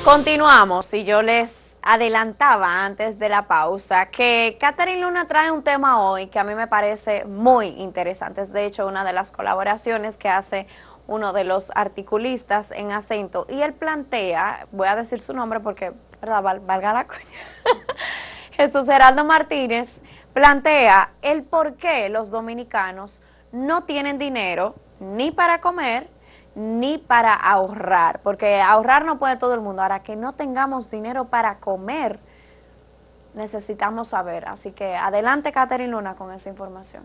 Continuamos y yo les adelantaba antes de la pausa que Catherine Luna trae un tema hoy que a mí me parece muy interesante. Es de hecho una de las colaboraciones que hace uno de los articulistas en Acento y él plantea, voy a decir su nombre porque, ¿verdad? Valga la coña. Jesús Geraldo Martínez plantea el por qué los dominicanos no tienen dinero ni para comer ni para ahorrar, porque ahorrar no puede todo el mundo. Ahora, que no tengamos dinero para comer, necesitamos saber. Así que adelante, Catherine Luna, con esa información.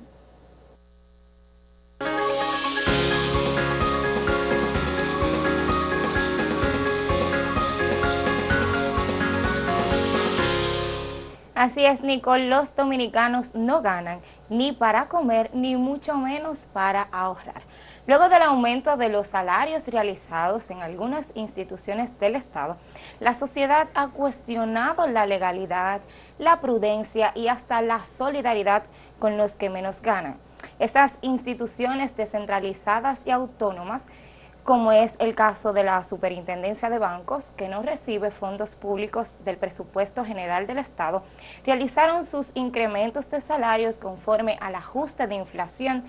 Así es, Nicole, los dominicanos no ganan ni para comer, ni mucho menos para ahorrar. Luego del aumento de los salarios realizados en algunas instituciones del Estado, la sociedad ha cuestionado la legalidad, la prudencia y hasta la solidaridad con los que menos ganan. Esas instituciones descentralizadas y autónomas, como es el caso de la Superintendencia de Bancos, que no recibe fondos públicos del presupuesto general del Estado, realizaron sus incrementos de salarios conforme al ajuste de inflación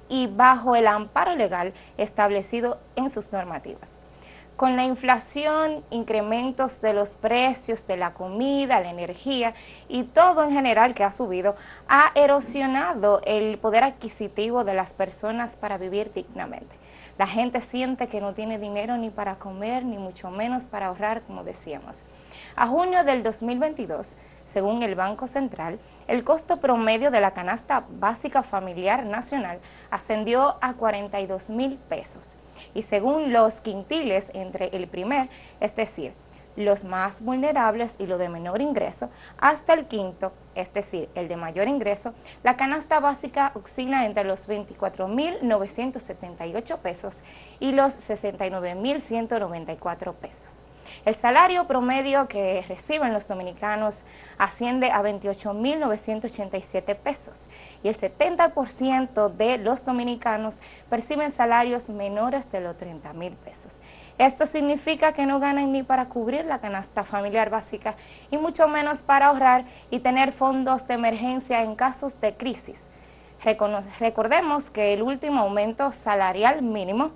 y bajo el amparo legal establecido en sus normativas. Con la inflación, incrementos de los precios de la comida, la energía y todo en general que ha subido, ha erosionado el poder adquisitivo de las personas para vivir dignamente. La gente siente que no tiene dinero ni para comer, ni mucho menos para ahorrar, como decíamos. A junio del 2022, según el Banco Central, el costo promedio de la canasta básica familiar nacional ascendió a 42,000 pesos. Y según los quintiles entre el primer, es decir, los más vulnerables y los de menor ingreso, hasta el quinto, es decir, el de mayor ingreso, la canasta básica oscila entre los 24,978 pesos y los 69,194 pesos. El salario promedio que reciben los dominicanos asciende a 28,987 pesos y el 70% de los dominicanos perciben salarios menores de los 30,000 pesos. Esto significa que no ganan ni para cubrir la canasta familiar básica y mucho menos para ahorrar y tener fondos de emergencia en casos de crisis. Recordemos que el último aumento salarial mínimo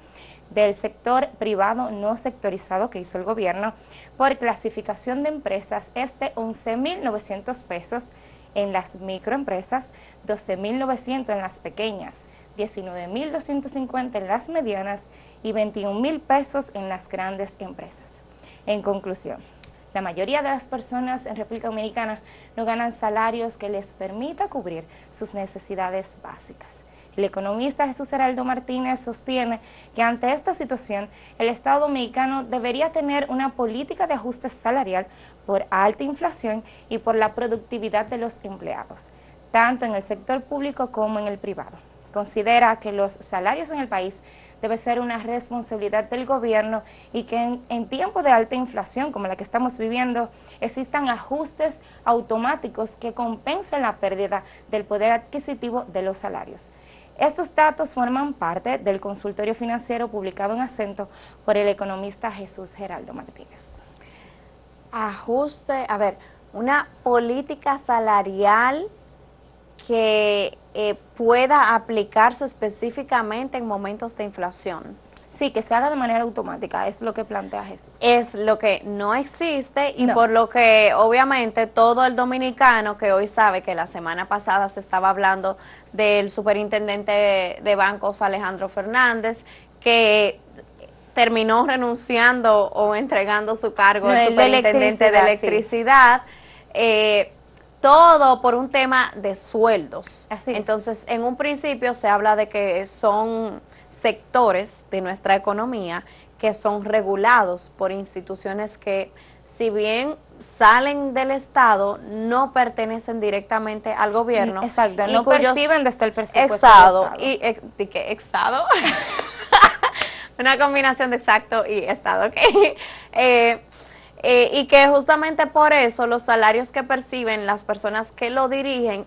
del sector privado no sectorizado que hizo el gobierno por clasificación de empresas es de 11,900 pesos en las microempresas, 12,900 en las pequeñas, 19,250 en las medianas y 21,000 pesos en las grandes empresas. En conclusión, la mayoría de las personas en República Dominicana no ganan salarios que les permita cubrir sus necesidades básicas. El economista Jesús Geraldo Martínez sostiene que ante esta situación el Estado dominicano debería tener una política de ajuste salarial por alta inflación y por la productividad de los empleados, tanto en el sector público como en el privado. Considera que los salarios en el país debe ser una responsabilidad del gobierno y que en tiempos de alta inflación como la que estamos viviendo existan ajustes automáticos que compensen la pérdida del poder adquisitivo de los salarios. Estos datos forman parte del consultorio financiero publicado en Acento por el economista Jesús Geraldo Martínez. Ajuste, a ver, una política salarial que pueda aplicarse específicamente en momentos de inflación. Sí, que se haga de manera automática, es lo que plantea Jesús. Es lo que no existe y por lo que obviamente todo el dominicano que hoy sabe que la semana pasada se estaba hablando del superintendente de bancos Alejandro Fernández, que terminó renunciando o entregando su cargo al superintendente de electricidad, todo por un tema de sueldos. Así es. Entonces, en un principio se habla de que son sectores de nuestra economía que son regulados por instituciones que, si bien salen del Estado, no pertenecen directamente al gobierno. Exacto, no perciben desde el presupuesto Exacto, y ¿qué? ¿Exacto? Una combinación de exacto y Estado, ¿ok? Y que justamente por eso los salarios que perciben las personas que lo dirigen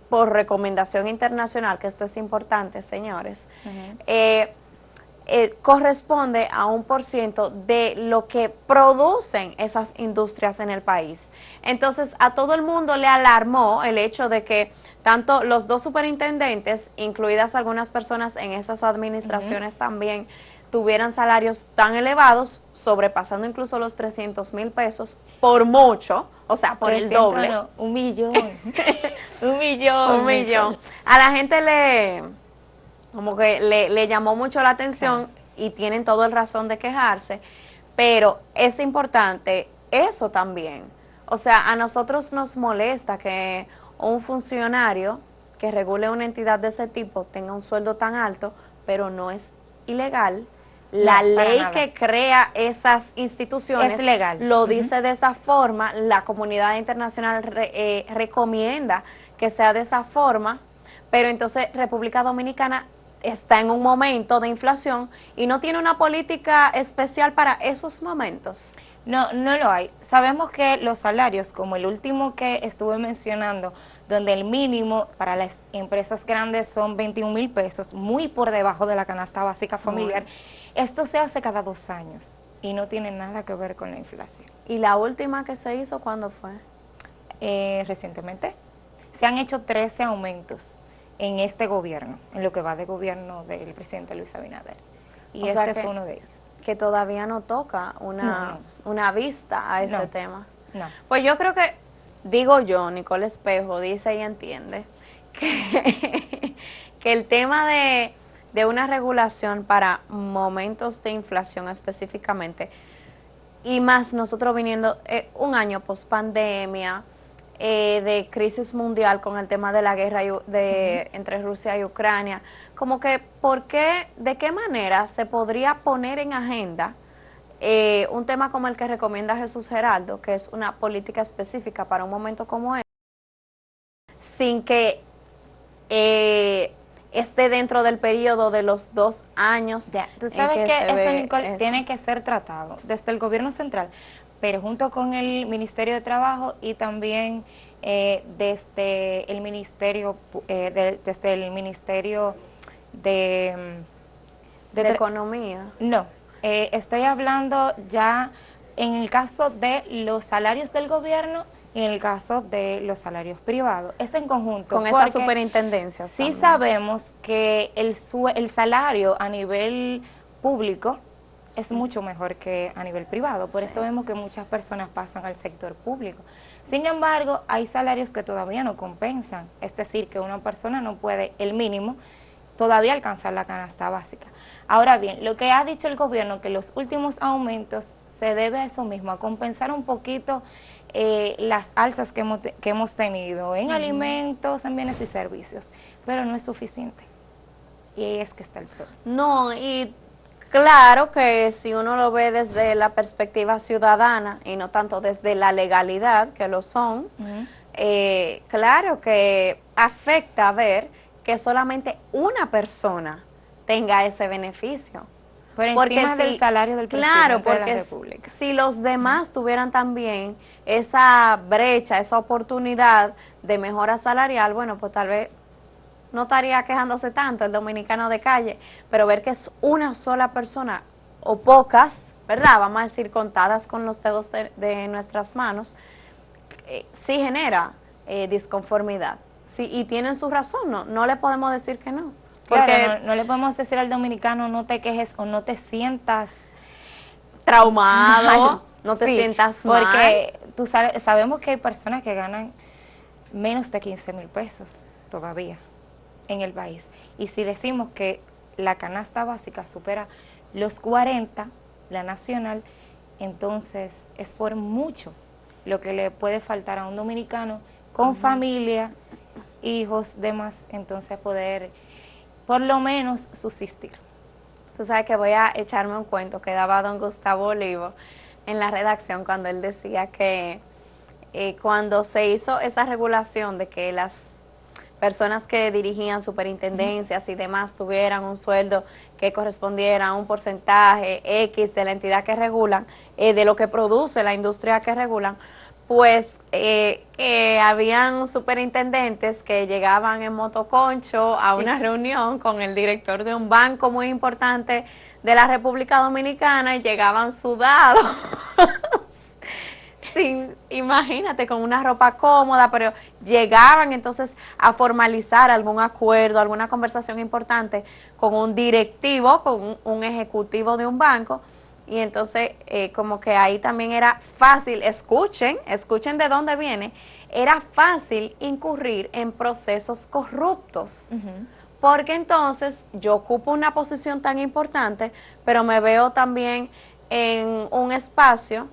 por recomendación internacional, que esto es importante, señores, corresponde a 1% de lo que producen esas industrias en el país. Entonces, a todo el mundo le alarmó el hecho de que tanto los dos superintendentes, incluidas algunas personas en esas administraciones también, tuvieran salarios tan elevados, sobrepasando incluso los 300,000 pesos, por mucho, o sea, por el doble. No, 1,000,000. 1,000,000. 1,000,000. A la gente como que le llamó mucho la atención y tienen todo el razón de quejarse, pero es importante eso también. O sea, a nosotros nos molesta que un funcionario que regule una entidad de ese tipo tenga un sueldo tan alto, pero no es ilegal. La ley que crea esas instituciones es legal. Lo dice de esa forma, la comunidad internacional recomienda que sea de esa forma, pero entonces República Dominicana está en un momento de inflación y no tiene una política especial para esos momentos. No, no lo hay. Sabemos que los salarios, como el último que estuve mencionando, donde el mínimo para las empresas grandes son 21,000 pesos, muy por debajo de la canasta básica familiar, esto se hace cada 2 años y no tiene nada que ver con la inflación. ¿Y la última que se hizo cuándo fue? Recientemente. Se han hecho 13 aumentos en este gobierno, en lo que va de gobierno del presidente Luis Abinader. Y este fue uno de ellos. Que todavía no toca una vista a ese tema. No. Pues yo creo que, digo yo, Nicole Espejo dice y entiende que el tema de una regulación para momentos de inflación específicamente, y más nosotros viniendo un año post pandemia, de crisis mundial con el tema de la guerra entre Rusia y Ucrania, como que de qué manera se podría poner en agenda un tema como el que recomienda Jesús Geraldo, que es una política específica para un momento como este, sin que esté dentro del periodo de los 2 años. Ya, tú sabes que eso, Nicole, tiene que ser tratado desde el gobierno central, pero junto con el Ministerio de Trabajo y también desde el Ministerio de Economía. No, estoy hablando ya en el caso de los salarios del gobierno y en el caso de los salarios privados. Es en conjunto. Con esas superintendencias. Sí sabemos que el salario a nivel público es mucho mejor que a nivel privado, por eso vemos que muchas personas pasan al sector público. Sin embargo, hay salarios que todavía no compensan, es decir, que una persona no puede, el mínimo, todavía alcanzar la canasta básica. Ahora bien, lo que ha dicho el gobierno, que los últimos aumentos se debe a eso mismo, a compensar un poquito las alzas que hemos tenido en alimentos, en bienes y servicios, pero no es suficiente. Y ahí es que está el problema. No, y claro que si uno lo ve desde la perspectiva ciudadana y no tanto desde la legalidad, que lo son, claro que afecta ver que solamente una persona tenga ese beneficio. Por encima del salario del presidente de la República. Si los demás tuvieran también esa brecha, esa oportunidad de mejora salarial, bueno, pues tal vez no estaría quejándose tanto el dominicano de calle, pero ver que es una sola persona o pocas, ¿verdad? Vamos a decir contadas con los dedos de nuestras manos, sí genera disconformidad. Sí, y tienen su razón, no le podemos decir que no. Porque claro, no le podemos decir al dominicano no te quejes o no te sientas traumado, no te sientas mal. Porque sabemos que hay personas que ganan menos de 15,000 pesos todavía en el país. Y si decimos que la canasta básica supera los 40, la nacional, entonces es por mucho lo que le puede faltar a un dominicano con familia, hijos, demás, entonces poder por lo menos subsistir. Tú sabes que voy a echarme un cuento que daba don Gustavo Olivo en la redacción cuando él decía que cuando se hizo esa regulación de que las personas que dirigían superintendencias y demás tuvieran un sueldo que correspondiera a un porcentaje X de la entidad que regulan, de lo que produce la industria que regulan, pues que habían superintendentes que llegaban en motoconcho a una reunión con el director de un banco muy importante de la República Dominicana y llegaban sudados. Sin, imagínate, con una ropa cómoda, pero llegaban entonces a formalizar algún acuerdo, alguna conversación importante con un directivo, con un ejecutivo de un banco, y entonces como que ahí también era fácil, escuchen de dónde viene, era fácil incurrir en procesos corruptos. Porque entonces yo ocupo una posición tan importante, pero me veo también en un espacio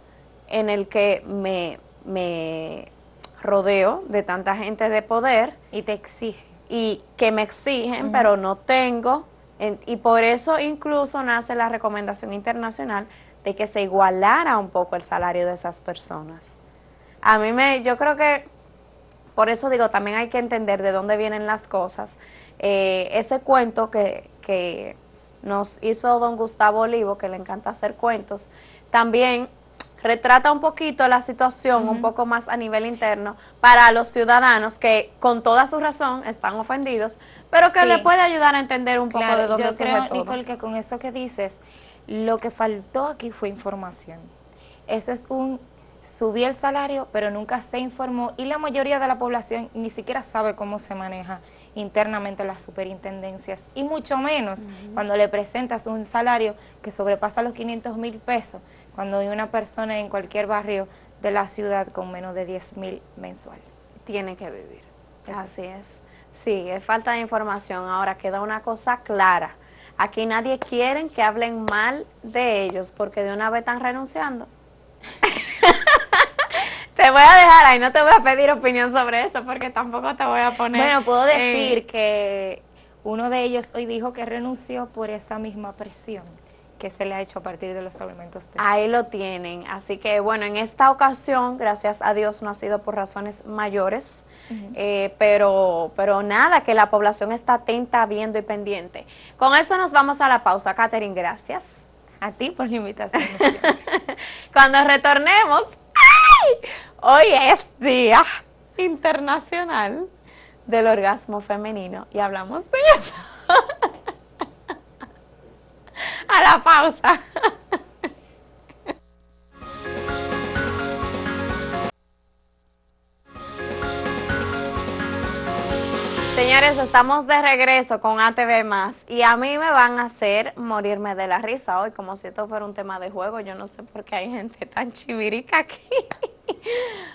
en el que me rodeo de tanta gente de poder. Y te exige. Y que me exigen, pero no tengo. Y por eso incluso nace la recomendación internacional de que se igualara un poco el salario de esas personas. Yo creo que, por eso digo, también hay que entender de dónde vienen las cosas. Ese cuento que nos hizo don Gustavo Olivo, que le encanta hacer cuentos, también retrata un poquito la situación, un poco más a nivel interno, para los ciudadanos que con toda su razón están ofendidos, pero que le puede ayudar a entender un poco de dónde surge todo. Yo creo, Nicole, que con eso que dices, lo que faltó aquí fue información. Eso es subí el salario, pero nunca se informó, y la mayoría de la población ni siquiera sabe cómo se maneja internamente las superintendencias, y mucho menos cuando le presentas un salario que sobrepasa los 500,000 pesos, cuando hay una persona en cualquier barrio de la ciudad con menos de 10,000 mensual. Tiene que vivir. Así es. Sí, es falta de información. Ahora queda una cosa clara. Aquí nadie quiere que hablen mal de ellos porque de una vez están renunciando. Te voy a dejar ahí, no te voy a pedir opinión sobre eso porque tampoco te voy a poner... Bueno, puedo decir que uno de ellos hoy dijo que renunció por esa misma presión que se le ha hecho a partir de los aumentos. Ahí lo tienen, así que bueno, en esta ocasión, gracias a Dios, no ha sido por razones mayores, pero nada, que la población está atenta, viendo y pendiente. Con eso nos vamos a la pausa. Catherine, gracias. A ti por la invitación. Cuando retornemos, ¡ay! Hoy es Día Internacional del Orgasmo Femenino y hablamos de eso. A la pausa. Señores, estamos de regreso con ATV Más y a mí me van a hacer morirme de la risa hoy, como si esto fuera un tema de juego. Yo no sé por qué hay gente tan chivirica aquí.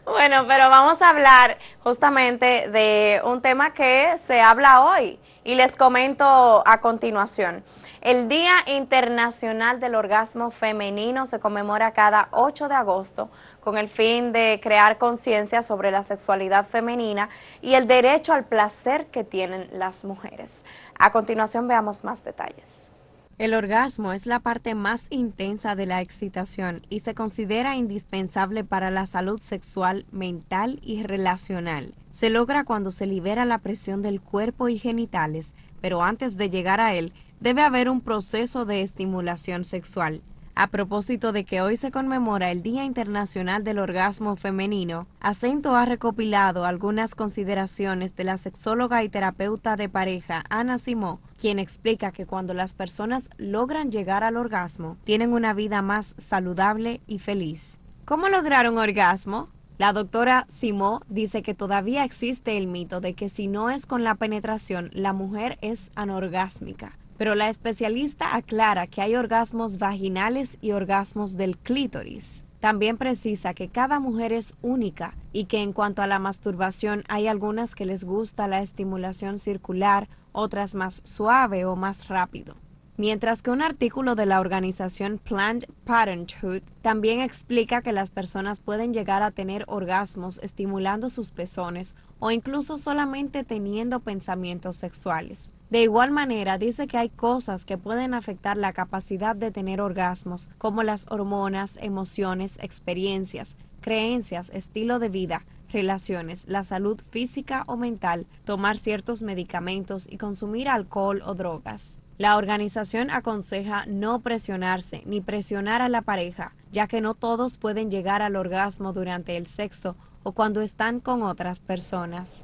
Bueno, pero vamos a hablar justamente de un tema que se habla hoy y les comento a continuación. El Día Internacional del Orgasmo Femenino se conmemora cada 8 de agosto con el fin de crear conciencia sobre la sexualidad femenina y el derecho al placer que tienen las mujeres. A continuación veamos más detalles. El orgasmo es la parte más intensa de la excitación y se considera indispensable para la salud sexual, mental y relacional. Se logra cuando se libera la presión del cuerpo y genitales, pero antes de llegar a él, debe haber un proceso de estimulación sexual. A propósito de que hoy se conmemora el Día Internacional del Orgasmo Femenino, Acento ha recopilado algunas consideraciones de la sexóloga y terapeuta de pareja Ana Simó, quien explica que cuando las personas logran llegar al orgasmo, tienen una vida más saludable y feliz. ¿Cómo lograr un orgasmo? La doctora Simó dice que todavía existe el mito de que si no es con la penetración, la mujer es anorgásmica. Pero la especialista aclara que hay orgasmos vaginales y orgasmos del clítoris. También precisa que cada mujer es única y que en cuanto a la masturbación hay algunas que les gusta la estimulación circular, otras más suave o más rápido. Mientras que un artículo de la organización Planned Parenthood también explica que las personas pueden llegar a tener orgasmos estimulando sus pezones o incluso solamente teniendo pensamientos sexuales. De igual manera, dice que hay cosas que pueden afectar la capacidad de tener orgasmos, como las hormonas, emociones, experiencias, creencias, estilo de vida, relaciones, la salud física o mental, tomar ciertos medicamentos y consumir alcohol o drogas. La organización aconseja no presionarse ni presionar a la pareja, ya que no todos pueden llegar al orgasmo durante el sexo o cuando están con otras personas.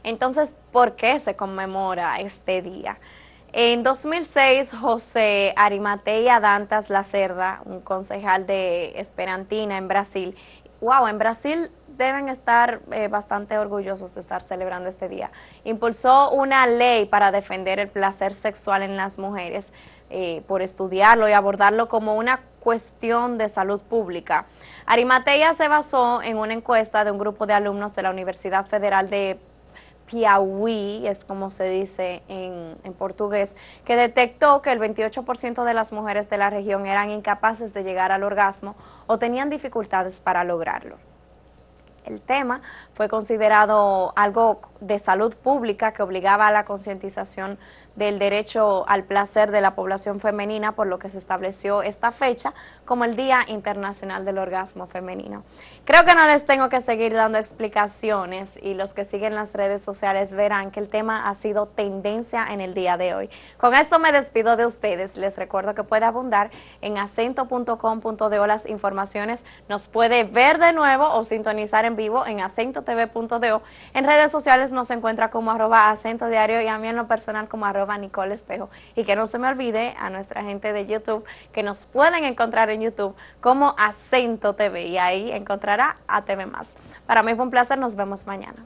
Entonces, ¿por qué se conmemora este día? En 2006, José Arimatea Dantas Lacerda, un concejal de Esperantina en Brasil, en Brasil deben estar bastante orgullosos de estar celebrando este día, impulsó una ley para defender el placer sexual en las mujeres, por estudiarlo y abordarlo como una cuestión de salud pública. Arimatea se basó en una encuesta de un grupo de alumnos de la Universidad Federal de Piauí, es como se dice en portugués, que detectó que el 28% de las mujeres de la región eran incapaces de llegar al orgasmo o tenían dificultades para lograrlo. El tema fue considerado algo de salud pública que obligaba a la concientización del derecho al placer de la población femenina, por lo que se estableció esta fecha como el Día Internacional del Orgasmo Femenino. Creo que no les tengo que seguir dando explicaciones, y los que siguen las redes sociales verán que el tema ha sido tendencia en el día de hoy. Con esto me despido de ustedes. Les recuerdo que puede abundar en acento.com.do las informaciones, nos puede ver de nuevo o sintonizar en vivo en acentotv.do. En redes sociales nos encuentra como @acentodiario y a mí en lo personal como @Nicole Espejo. Y que no se me olvide a nuestra gente de YouTube que nos pueden encontrar en YouTube como Acento TV y ahí encontrará a TV Más. Para mí fue un placer, nos vemos mañana.